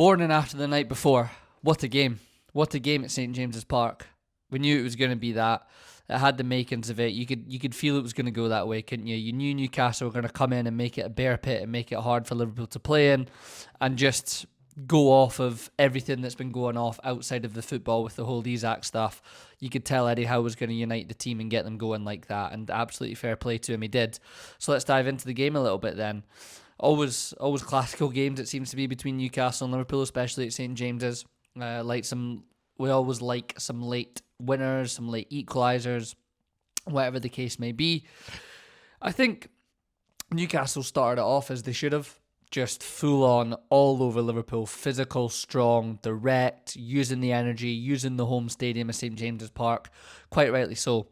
Morning after the night before. What a game. What a game at St James's Park. We knew it was going to be that. It had the makings of it. You could feel it was going to go that way, couldn't you? You knew Newcastle were going to come in and make it a bear pit and make it hard for Liverpool to play in and just go off of everything that's been going off outside of the football with the whole Isaac stuff. You could tell Eddie Howe was going to unite the team and get them going like that, and absolutely fair play to him, he did. So let's dive into the game a little bit then. Always classical games, it seems to be, between Newcastle and Liverpool, especially at St James's. We always like some late winners, some late equalisers, whatever the case may be. I think Newcastle started it off as they should have. Just full on, all over Liverpool, physical, strong, direct, using the energy, using the home stadium of St James's Park, quite rightly so.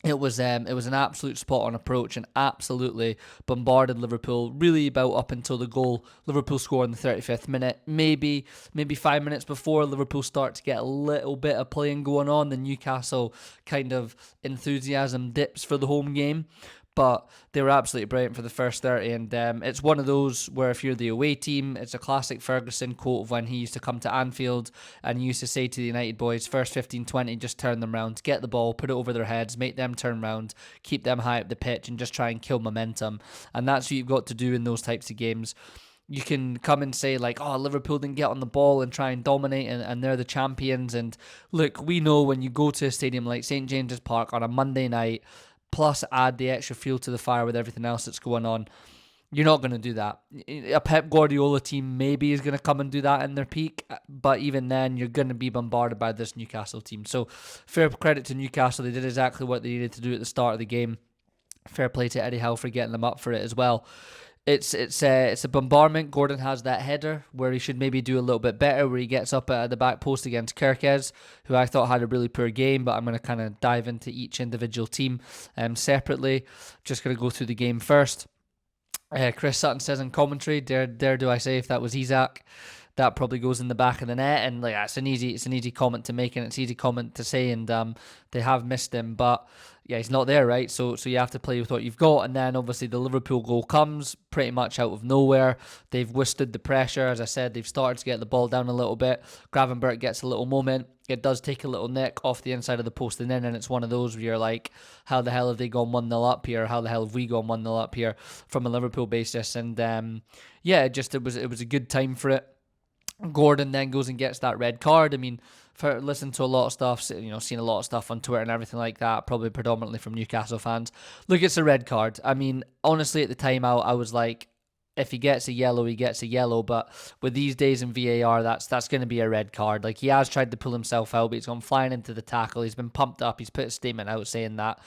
It was an absolute spot on approach and absolutely bombarded Liverpool really about up until the goal. Liverpool score in the 35th minute. Maybe 5 minutes before Liverpool start to get a little bit of playing going on, the Newcastle kind of enthusiasm dips for the home game. But they were absolutely brilliant for the first 30, and it's one of those where if you're the away team, it's a classic Ferguson quote of when he used to come to Anfield and he used to say to the United boys, first 15-20, just turn them round, get the ball, put it over their heads, make them turn round, keep them high up the pitch and just try and kill momentum. And that's what you've got to do in those types of games. You can come and say like, oh, Liverpool didn't get on the ball and try and dominate and they're the champions. And look, we know when you go to a stadium like St James's Park on a Monday night, plus add the extra fuel to the fire with everything else that's going on, you're not going to do that. A Pep Guardiola team maybe is going to come and do that in their peak, but even then you're going to be bombarded by this Newcastle team. So fair credit to Newcastle. They did exactly what they needed to do at the start of the game. Fair play to Eddie Howe for getting them up for it as well. It's a bombardment. Gordon has that header where he should maybe do a little bit better, where he gets up at the back post against Kirkez, who I thought had a really poor game, but I'm going to kind of dive into each individual team separately. Just going to go through the game first. Chris Sutton says in commentary, dare do I say if that was Isaac, that probably goes in the back of the net, and like it's an easy comment to make, and it's an easy comment to say, and they have missed him, but yeah, he's not there, right? So you have to play with what you've got, and then obviously the Liverpool goal comes pretty much out of nowhere. They've withstood the pressure, as I said. They've started to get the ball down a little bit. Gravenberch gets a little moment. It does take a little nick off the inside of the post and in, and it's one of those where you're like, how the hell have they gone 1-0 up here? How the hell have we gone 1-0 up here from a Liverpool basis? And it was a good time for it. Gordon then goes and gets that red card. I mean, for listening to a lot of stuff, seen a lot of stuff on Twitter and everything like that, probably predominantly from Newcastle fans. Look, it's a red card. I mean, honestly, at the time, I was like, if he gets a yellow, he gets a yellow. But with these days in VAR, that's going to be a red card. Like, he has tried to pull himself out, but he's gone flying into the tackle. He's been pumped up. He's put a statement out saying that.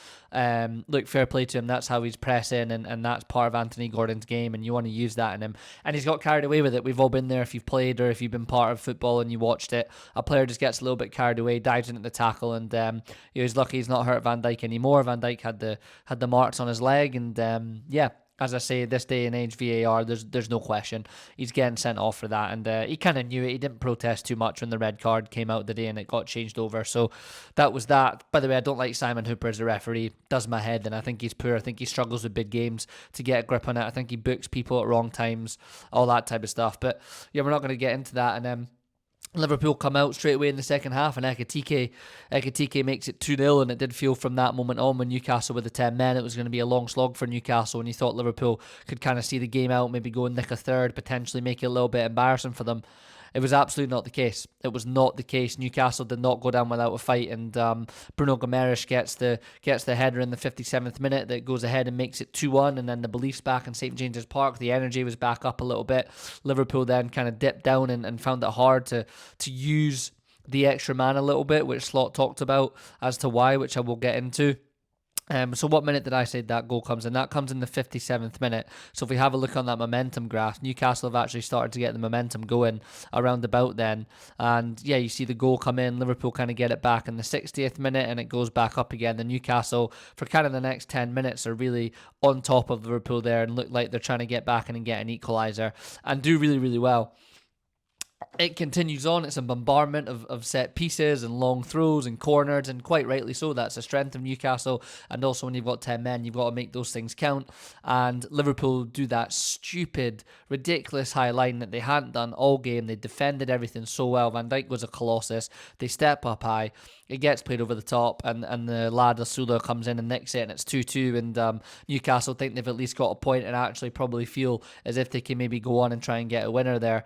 Look, fair play to him. That's how he's pressing, and that's part of Anthony Gordon's game, and you want to use that in him. And he's got carried away with it. We've all been there if you've played or if you've been part of football and you watched it. A player just gets a little bit carried away, dives into the tackle, and he's lucky he's not hurt Van Dijk anymore. Van Dijk had the marks on his leg, and as I say, this day and age, VAR, there's no question. He's getting sent off for that, and he kind of knew it. He didn't protest too much when the red card came out today and it got changed over. So that was that. By the way, I don't like Simon Hooper as a referee. Does my head, and I think he's poor. I think he struggles with big games to get a grip on it. I think he books people at wrong times, all that type of stuff. But yeah, we're not going to get into that. And Liverpool come out straight away in the second half, and Ekitike makes it 2-0, and it did feel from that moment on, when Newcastle with the 10 men, it was going to be a long slog for Newcastle, and you thought Liverpool could kind of see the game out, maybe go and nick a third, potentially make it a little bit embarrassing for them. It was absolutely not the case. It was not the case. Newcastle did not go down without a fight, and Bruno Guimares gets the header in the 57th minute that goes ahead and makes it 2-1, and then the belief's back in St James's Park. The energy was back up a little bit. Liverpool then kind of dipped down and found it hard to use the extra man a little bit, which Slot talked about as to why, which I will get into. So what minute did I say that goal comes in? That comes in the 57th minute. So if we have a look on that momentum graph, Newcastle have actually started to get the momentum going around about then. And yeah, you see the goal come in. Liverpool kind of get it back in the 60th minute, and it goes back up again. The Newcastle, for kind of the next 10 minutes, are really on top of Liverpool there and look like they're trying to get back in and get an equaliser and do really, really well. it continues on. It's a bombardment of set pieces and long throws and corners, and quite rightly so. That's a strength of Newcastle. And also, when you've got 10 men, you've got to make those things count. And Liverpool do that stupid, ridiculous high line that they hadn't done all game. They defended everything so well. Van Dijk was a colossus. They step up high. It gets played over the top, and the lad Asula comes in and nicks it, and it's 2-2. And Newcastle think they've at least got a point and actually probably feel as if they can maybe go on and try and get a winner there.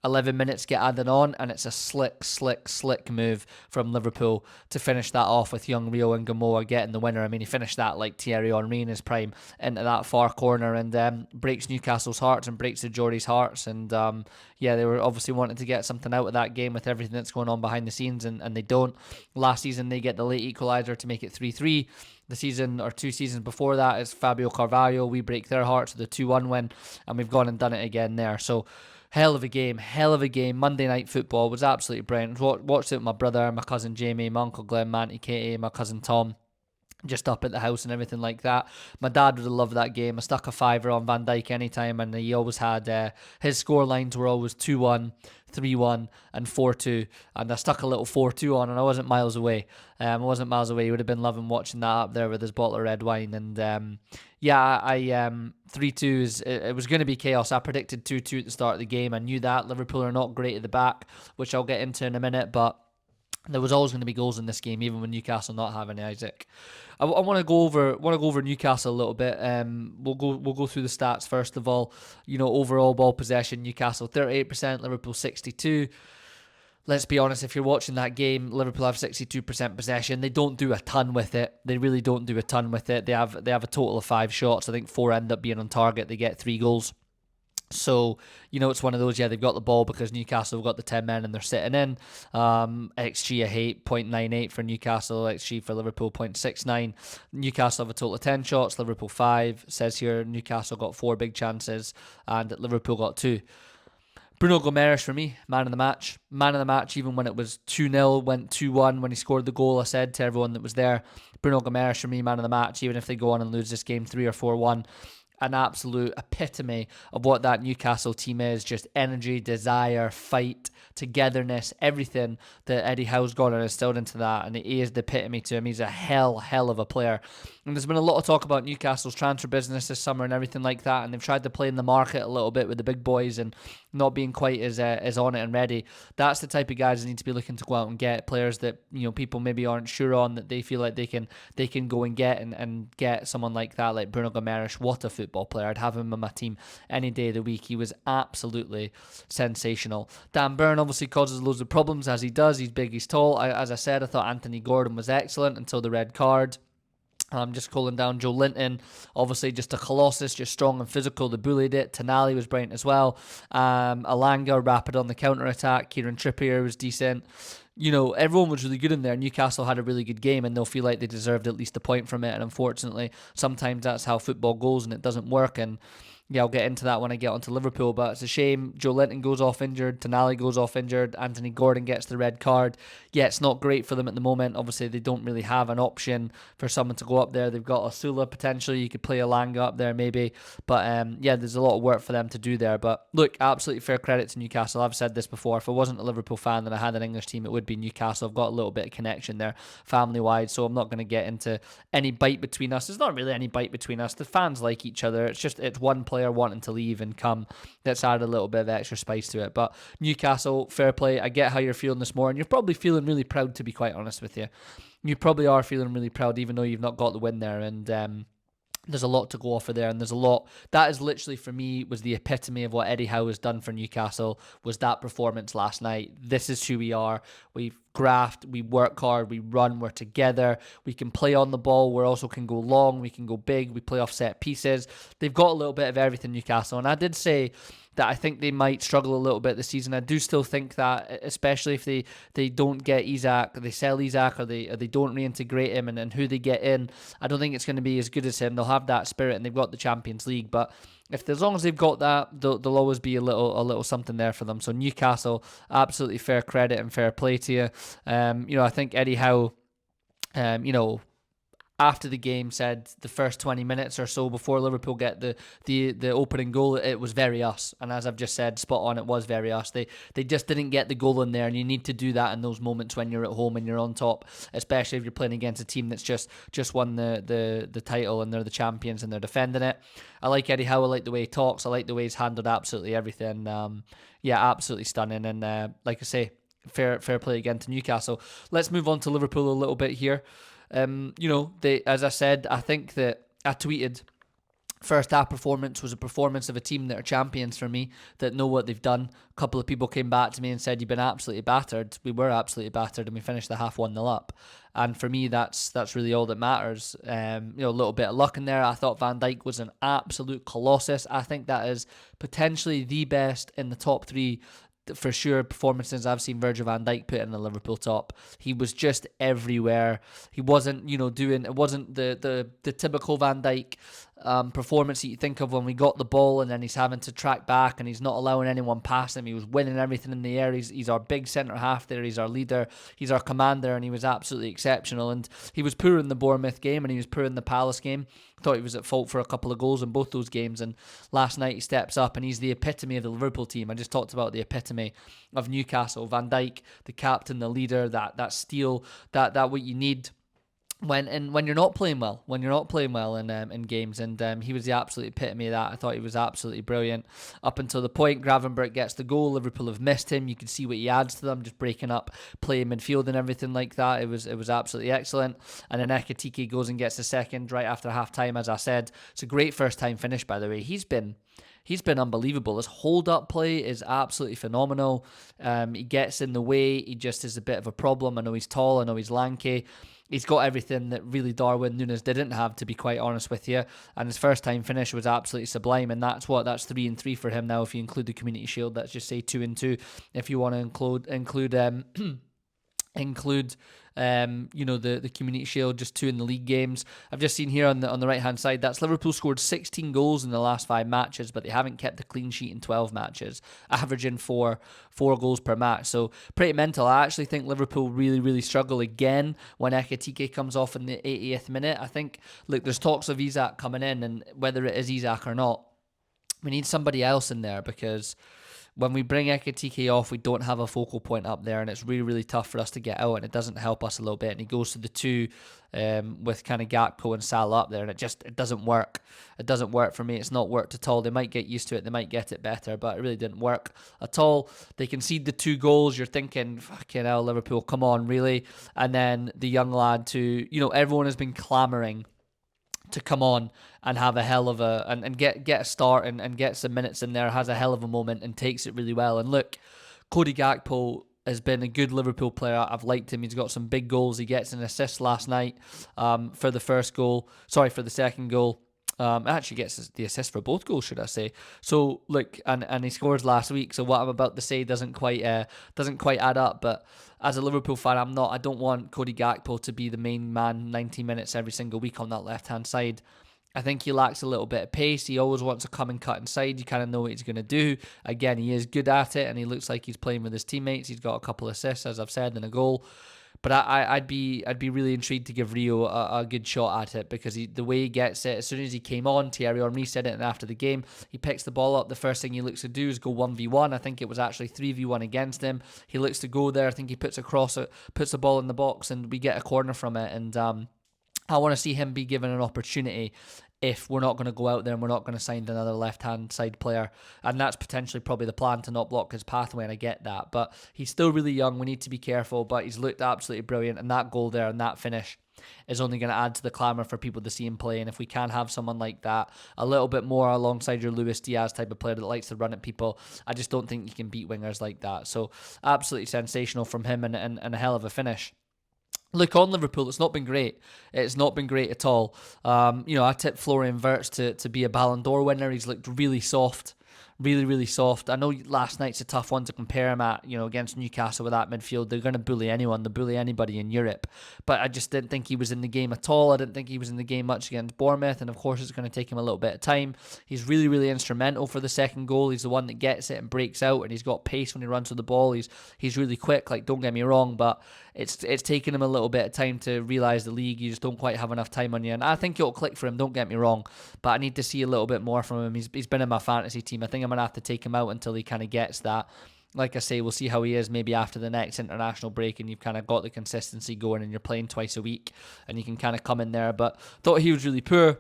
11 minutes get added on, and it's a slick move from Liverpool to finish that off with young Rio and Gamoa getting the winner. I mean, he finished that like Thierry Henry in his prime into that far corner, and breaks Newcastle's hearts and breaks the Geordie's hearts. And they were obviously wanting to get something out of that game with everything that's going on behind the scenes, and they don't. Last season, they get the late equaliser to make it 3-3. The season or 2 seasons before that is Fabio Carvalho. We break their hearts with a 2-1 win, and we've gone and done it again there. So, hell of a game. Monday Night Football was absolutely brilliant. Watched it with my brother, my cousin Jamie, my uncle Glenn, my auntie Katie, my cousin Tom, just up at the house and everything like that. My dad would have loved that game. I stuck a fiver on Van Dijk anytime, and he always had his score lines were always 2-1, 3-1 and 4-2, and I stuck a little 4-2 on, and I wasn't miles away. He would have been loving watching that up there with his bottle of red wine. And 3-2 is, it was going to be chaos. I predicted 2-2 at the start of the game. I knew that Liverpool are not great at the back, which I'll get into in a minute, but there was always going to be goals in this game, even with Newcastle not having Isaac. I want to go over Newcastle a little bit. We'll go through the stats first of all. Overall ball possession, Newcastle 38%, Liverpool 62%. Let's be honest, if you're watching that game, Liverpool have 62% possession. They don't do a ton with it. They really don't do a ton with it. They have a total of 5 shots. I think 4 end up being on target. They get 3 goals. So, it's one of those, they've got the ball because Newcastle have got the 10 men and they're sitting in. XG I hate, 0.98 for Newcastle, XG for Liverpool, 0.69. Newcastle have a total of 10 shots, Liverpool 5. It says here Newcastle got 4 big chances and Liverpool got 2. Bruno Guimares for me, man of the match. Man of the match, even when it was 2-0, went 2-1 when he scored the goal. I said to everyone that was there, Bruno Guimares for me, man of the match, even if they go on and lose this game 3 or 4-1. An absolute epitome of what that Newcastle team is. Just energy, desire, fight, togetherness, everything that Eddie Howe's got and instilled into that, and he is the epitome to him. He's a hell of a player. And there's been a lot of talk about Newcastle's transfer business this summer and everything like that, and they've tried to play in the market a little bit with the big boys and not being quite as on it and ready. That's the type of guys that need to be looking to go out and get players that people maybe aren't sure on, that they feel like they can go and get and get someone like that, like Bruno Guimares. What a football player. I'd have him on my team any day of the week. He was absolutely sensational. Dan Burn obviously causes loads of problems, as he does. He's big, he's tall. As I said, I thought Anthony Gordon was excellent until the red card. Just calling down Joe Linton, obviously just a colossus, just strong and physical. They bullied it. Tonali was brilliant as well. Alanga rapid on the counter attack. Kieran Trippier was decent. Everyone was really good in there. Newcastle had a really good game, and they'll feel like they deserved at least a point from it. And unfortunately, sometimes that's how football goes, and it doesn't work. And I'll get into that when I get onto Liverpool, but it's a shame. Joe Linton goes off injured, Tonali goes off injured, Anthony Gordon gets the red card. Yeah, it's not great for them at the moment. Obviously, they don't really have an option for someone to go up there. They've got Asula potentially. You could play Alanga up there maybe, but there's a lot of work for them to do there. But look, absolutely fair credit to Newcastle. I've said this before. If I wasn't a Liverpool fan and I had an English team, it would be Newcastle. I've got a little bit of connection there, family-wide, so I'm not going to get into any bite between us. There's not really any bite between us. The fans like each other. It's one player wanting to leave and come that's added a little bit of extra spice to it. But Newcastle, fair play. I get how you're feeling this morning. You're probably feeling really proud, to be quite honest with you. You probably are feeling really proud, even though you've not got the win there. And there's a lot to go off of there, and there's a lot. That is literally, for me, was the epitome of what Eddie Howe has done for Newcastle, was that performance last night. This is who we are. We graft, we work hard, we run, we're together. We can play on the ball, we also can go long, we can go big, we play off set pieces. They've got a little bit of everything, Newcastle, and I did say that I think they might struggle a little bit this season. I do still think that, especially if they don't get Isak, they sell Isak, or they don't reintegrate him, and who they get in, I don't think it's going to be as good as him. They'll have that spirit, and they've got the Champions League, but as long as they've got that, there'll always be a little something there for them. So Newcastle, absolutely fair credit and fair play to you. I think Eddie Howe, after the game said the first 20 minutes or so before Liverpool get the opening goal, it was very us. And as I've just said, spot on, it was very us. They just didn't get the goal in there, and you need to do that in those moments when you're at home and you're on top, especially if you're playing against a team that's just won the title and they're the champions and they're defending it. I like Eddie Howe. I like the way he talks. I like the way he's handled absolutely everything. Yeah, absolutely stunning. And like I say, fair play again to Newcastle. Let's move on to Liverpool a little bit here. They, as I said, I think that I tweeted first half performance was a performance of a team that are champions for me, that know what they've done. A couple of people came back to me and said, you've been absolutely battered. We were absolutely battered, and we finished the half 1-0 up. And for me, that's really all that matters. A little bit of luck in there. I thought Van Dijk was an absolute colossus. I think that is potentially the best in the top three for sure performances I've seen Virgil van Dijk put in the Liverpool top. He was just everywhere. He wasn't, it wasn't the typical Van Dijk performance that you think of when we got the ball and then he's having to track back and he's not allowing anyone past him. He was winning everything in the air. He's our big centre half there. He's our leader. He's our commander, and he was absolutely exceptional. And he was poor in the Bournemouth game and he was poor in the Palace game. Thought he was at fault for a couple of goals in both those games, and last night he steps up and he's the epitome of the Liverpool team. I just talked about the epitome of Newcastle. Van Dijk, the captain, the leader, that steel, that what you need when you're not playing well, in games, and he was the absolute epitome of that. I thought he was absolutely brilliant up until the point Gravenberch gets the goal. Liverpool have missed him. You can see what he adds to them, just breaking up play in midfield and everything like that. It was absolutely excellent. And then Ekitike goes and gets the second right after half time. As I said, it's a great first time finish, by the way. He's been unbelievable. His hold-up play is absolutely phenomenal. He gets in the way. He just is a bit of a problem. I know he's tall. I know he's lanky. He's got everything that really Darwin Núñez didn't have, to be quite honest with you. And his first time finish was absolutely sublime. And that's 3-3 for him now. If you include the Community Shield, let's just say 2-2. If you want to include the Community Shield, just 2 in the league games. I've just seen here on the right hand side, that's Liverpool scored 16 goals in the last 5 matches, but they haven't kept a clean sheet in 12 matches, averaging four goals per match. So pretty mental. I actually think Liverpool really, really struggle again when Ekitike comes off in the 80th minute. I think, look, there's talks of Isak coming in, and whether it is Isak or not, we need somebody else in there, because when we bring Ekitike off, we don't have a focal point up there, and it's really, really tough for us to get out, and it doesn't help us a little bit. And he goes to the 2 with kind of Gakpo and Salah up there, and it doesn't work. It doesn't work for me. It's not worked at all. They might get used to it. They might get it better, but it really didn't work at all. They concede the 2 goals. You're thinking, fucking hell, Liverpool, come on, really? And then the young lad everyone has been clamouring to come on and have a hell of a and get a start and get some minutes in there, has a hell of a moment and takes it really well. And look, Cody Gakpo has been a good Liverpool player. I've liked him. He's got some big goals. He gets an assist last night for the second goal. Actually gets the assist for both goals, should I say? So look, and he scores last week. So what I'm about to say doesn't quite add up. But as a Liverpool fan, I don't want Cody Gakpo to be the main man 90 minutes every single week on that left hand side. I think he lacks a little bit of pace. He always wants to come and cut inside. You kind of know what he's going to do. Again, he is good at it, and he looks like he's playing with his teammates. He's got a couple of assists, as I've said, and a goal. But I'd be really intrigued to give Rio a good shot at it, because the way he gets it, as soon as he came on, Thierry Henry said it, and after the game, he picks the ball up. The first thing he looks to do is go 1v1. I think it was actually 3v1 against him. He looks to go there. I think he puts the ball in the box, and we get a corner from it. And I want to see him be given an opportunity if we're not going to go out there and we're not going to sign another left-hand side player. And that's potentially probably the plan, to not block his pathway, and I get that. But he's still really young. We need to be careful, but he's looked absolutely brilliant. And that goal there and that finish is only going to add to the clamour for people to see him play. And if we can have someone like that, a little bit more alongside your Luis Diaz type of player that likes to run at people, I just don't think you can beat wingers like that. So absolutely sensational from him, and a hell of a finish. Look, on Liverpool, it's not been great. It's not been great at all. I tipped Florian Wirtz to be a Ballon d'Or winner. He's looked really soft, Really, really soft. I know last night's a tough one to compare him against Newcastle with that midfield. They're going to bully anyone. They bully anybody in Europe. But I just didn't think he was in the game at all. I didn't think he was in the game much against Bournemouth. And of course, it's going to take him a little bit of time. He's really, really instrumental for the second goal. He's the one that gets it and breaks out, and he's got pace when he runs with the ball. He's really quick. Like, don't get me wrong, but it's taken him a little bit of time to realise the league. You just don't quite have enough time on you. And I think it'll click for him, don't get me wrong. But I need to see a little bit more from him. He's been in my fantasy team. I think I'm going to have to take him out until he kind of gets that. Like I say, we'll see how he is maybe after the next international break and you've kind of got the consistency going and you're playing twice a week and you can kind of come in there. But thought he was really poor.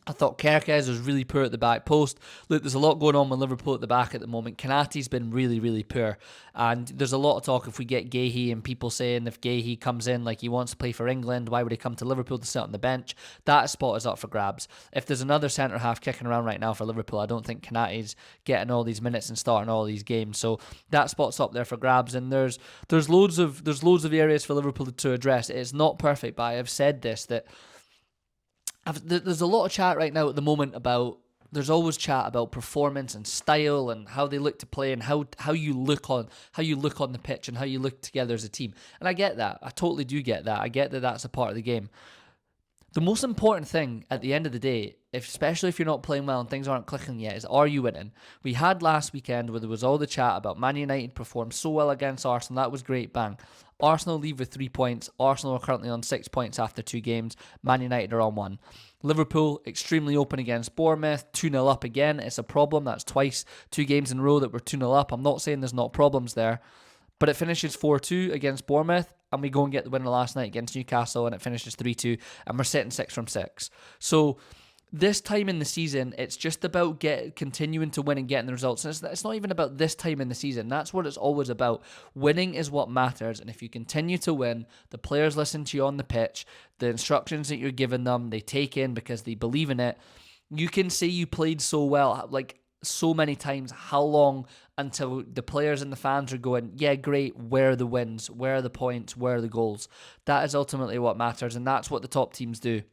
I thought Kerkez was really poor at the back post. Look, there's a lot going on with Liverpool at the back at the moment. Konaté's been really, really poor. And there's a lot of talk if we get Guéhi and people saying if Guéhi comes in like he wants to play for England, why would he come to Liverpool to sit on the bench? That spot is up for grabs. If there's another centre-half kicking around right now for Liverpool, I don't think Konaté's getting all these minutes and starting all these games. So that spot's up there for grabs. And there's loads of areas for Liverpool to address. It's not perfect, but I have said this, that there's a lot of chat right now at the moment about, there's always chat about performance and style and how they look to play and how you look on the pitch and how you look together as a team. And I get that. I totally do get that. I get that that's a part of the game. The most important thing at the end of the day, especially if you're not playing well and things aren't clicking yet, is are you winning? We had last weekend where there was all the chat about Man United performed so well against Arsenal. That was great, bang. Arsenal leave with 3 points. Arsenal are currently on 6 points after 2 games. Man United are on 1. Liverpool, extremely open against Bournemouth. 2-0 up again. It's a problem. That's twice, 2 games in a row that we're 2-0 up. I'm not saying there's not problems there. But it finishes 4-2 against Bournemouth, and we go and get the winner last night against Newcastle, and it finishes 3-2, and we're sitting 6 from 6. So this time in the season, it's just about continuing to win and getting the results. And it's not even about this time in the season. That's what it's always about. Winning is what matters. And if you continue to win, the players listen to you on the pitch. The instructions that you're giving them, they take in because they believe in it. You can say you played so well, like so many times. How long until the players and the fans are going, yeah, great, where are the wins? Where are the points? Where are the goals? That is ultimately what matters. And that's what the top teams do.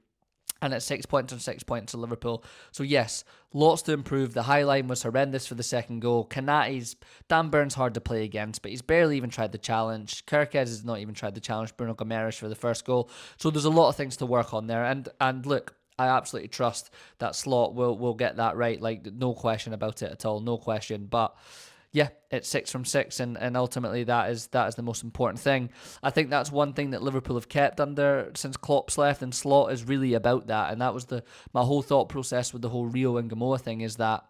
And it's 6 points on 6 points to Liverpool. So yes, lots to improve. The high line was horrendous for the second goal. Dan Burns hard to play against, but he's barely even tried the challenge. Kerkez has not even tried the challenge. Bruno Guimares for the first goal. So there's a lot of things to work on there. And look, I absolutely trust that Slot will get that right. Like, no question about it at all. No question. But yeah, it's 6 from 6, and ultimately that is the most important thing. I think that's one thing that Liverpool have kept under since Klopp's left, and Slot is really about that. And that was my whole thought process with the whole Rio and Gamoa thing, is that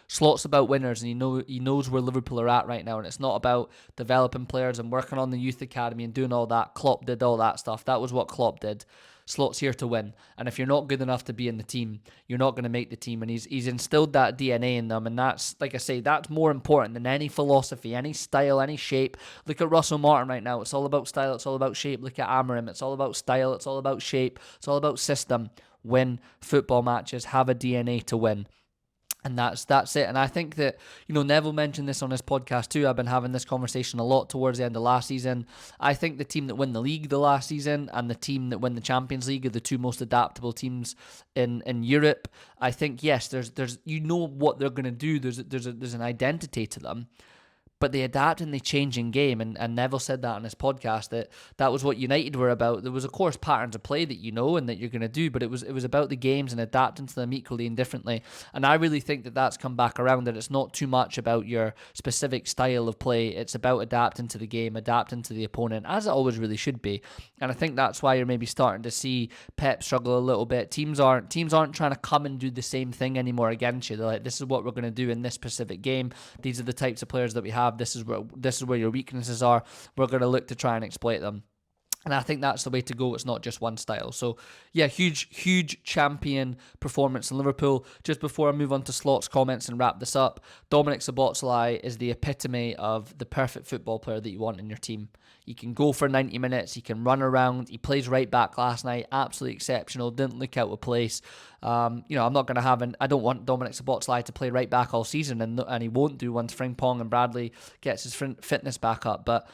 Slot's about winners, and he knows where Liverpool are at right now, and it's not about developing players and working on the youth academy and doing all that. Klopp did all that stuff. That was what Klopp did. Slot's here to win, and if you're not good enough to be in the team, you're not going to make the team. And he's instilled that DNA in them, and that's, like I say, that's more important than any philosophy, any style, any shape. Look at Russell Martin right now. It's all about style. It's all about shape. Look at Amorim. It's all about style. It's all about shape. It's all about system. Win football matches. Have a DNA to win. And that's it. And I think that, Neville mentioned this on his podcast too. I've been having this conversation a lot towards the end of last season. I think the team that win the league the last season and the team that win the Champions League are the two most adaptable teams in Europe. I think, yes, there's what they're going to do. There's an identity to them. But they adapt and they change in game, and Neville said that on his podcast, that was what United were about. There was, of course, patterns of play that you know and that you're going to do, but it was about the games and adapting to them equally and differently. And I really think that that's come back around, that it's not too much about your specific style of play. It's about adapting to the game, adapting to the opponent, as it always really should be. And I think that's why you're maybe starting to see Pep struggle a little bit. Teams aren't trying to come and do the same thing anymore against you. They're like, this is what we're going to do in this specific game. These are the types of players that we have. This is where your weaknesses are. We're going to look to try and exploit them. And I think that's the way to go. It's not just one style. So, yeah, huge champion performance in Liverpool. Just before I move on to Slot's comments and wrap this up, Dominic Szoboszlai is the epitome of the perfect football player that you want in your team. He can go for 90 minutes. He can run around. He plays right back last night. Absolutely exceptional. Didn't look out of place. I'm not going to I don't want Dominic Szoboszlai to play right back all season, and he won't do once Frimpong and Bradley gets his fitness back up. But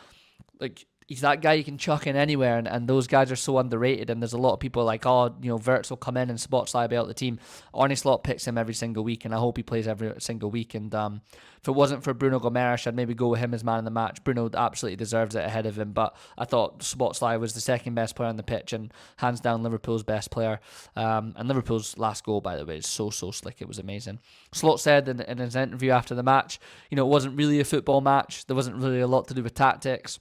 he's that guy you can chuck in anywhere, and those guys are so underrated. And there's a lot of people like, oh, Wirtz will come in and spot Saliba out the team. Arne Slot picks him every single week, and I hope he plays every single week. And if it wasn't for Bruno Guimares, I'd maybe go with him as man of the match. Bruno absolutely deserves it ahead of him, but I thought Szoboszlai was the second best player on the pitch and hands down Liverpool's best player. And Liverpool's last goal, by the way, is so slick. It was amazing. Slot said in his interview after the match, it wasn't really a football match. There wasn't really a lot to do with tactics.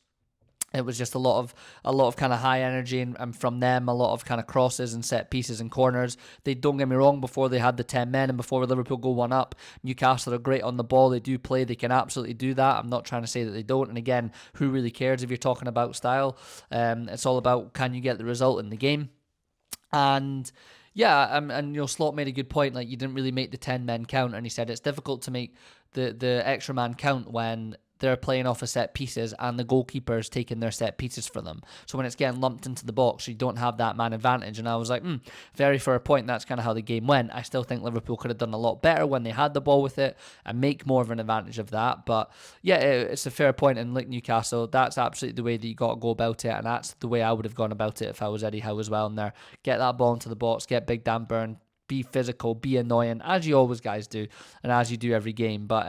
It was just a lot of kind of high energy, and from them a lot of kind of crosses and set pieces and corners. Don't get me wrong, before they had the 10 men and before Liverpool go one up, Newcastle are great on the ball. They do play. They can absolutely do that. I'm not trying to say that they don't. And again, who really cares if you're talking about style? It's all about, can you get the result in the game? And yeah, and Slot made a good point. Like, you didn't really make the 10 men count, and he said it's difficult to make the extra man count when they're playing off of set pieces and the goalkeeper's taking their set pieces for them. So when it's getting lumped into the box, you don't have that man advantage. And I was like, very fair point. That's kind of how the game went. I still think Liverpool could have done a lot better when they had the ball with it and make more of an advantage of that. But yeah, it's a fair point. And like Newcastle, that's absolutely the way that you got to go about it. And that's the way I would have gone about it if I was Eddie Howe as well in there. Get that ball into the box, get Big Dan Burn, be physical, be annoying, as you always guys do, and as you do every game. But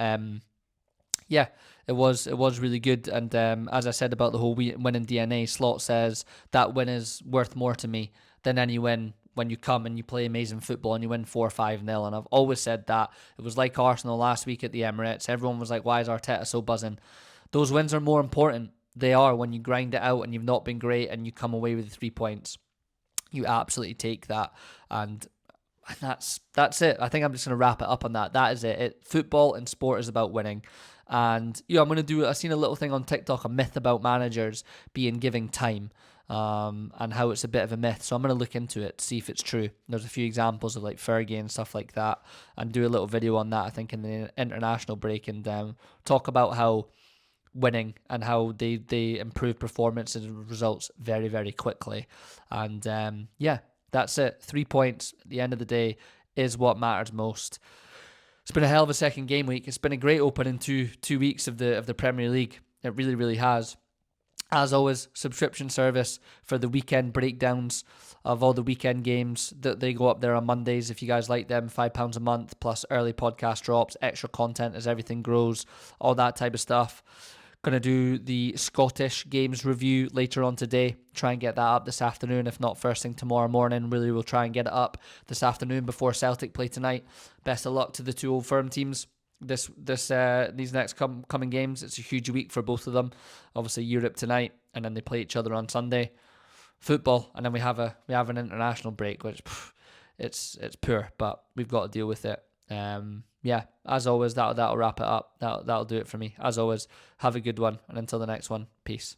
yeah, it was really good. And as I said about the whole winning DNA, Slot says that win is worth more to me than any win when you come and you play amazing football and you win 4-5-0. And I've always said that. It was like Arsenal last week at the Emirates. Everyone was like, why is Arteta so buzzing? Those wins are more important. They are, when you grind it out and you've not been great and you come away with 3 points. You absolutely take that. And that's it. I think I'm just going to wrap it up on that. That is it. Football and sport is about winning. And I'm going to do, I've seen a little thing on TikTok, a myth about managers being giving time, and how it's a bit of a myth. So I'm going to look into it, see if it's true. There's a few examples of like Fergie and stuff like that, and do a little video on that, I think, in the international break, and talk about how winning and how they improve performance and results very, very quickly. And yeah, that's it. 3 points at the end of the day is what matters most. It's been a hell of a second game week. It's been a great opening 2 weeks of the Premier League. It really, really has. As always, subscription service for the weekend breakdowns of all the weekend games. They go up there on Mondays if you guys like them. £5 a month, plus early podcast drops, extra content as everything grows, all that type of stuff. Going to do the Scottish games review later on today. Try and get that up this afternoon, if not first thing tomorrow morning. Really, we'll try and get it up this afternoon before Celtic play tonight. Best of luck to the 2 Old Firm teams these next coming games. It's a huge week for both of them. Obviously, Europe tonight, and then they play each other on Sunday. Football, and then we have an international break, which it's poor, but we've got to deal with it. Yeah, as always, that'll wrap it up. That'll do it for me. As always, have a good one, and until the next one, peace.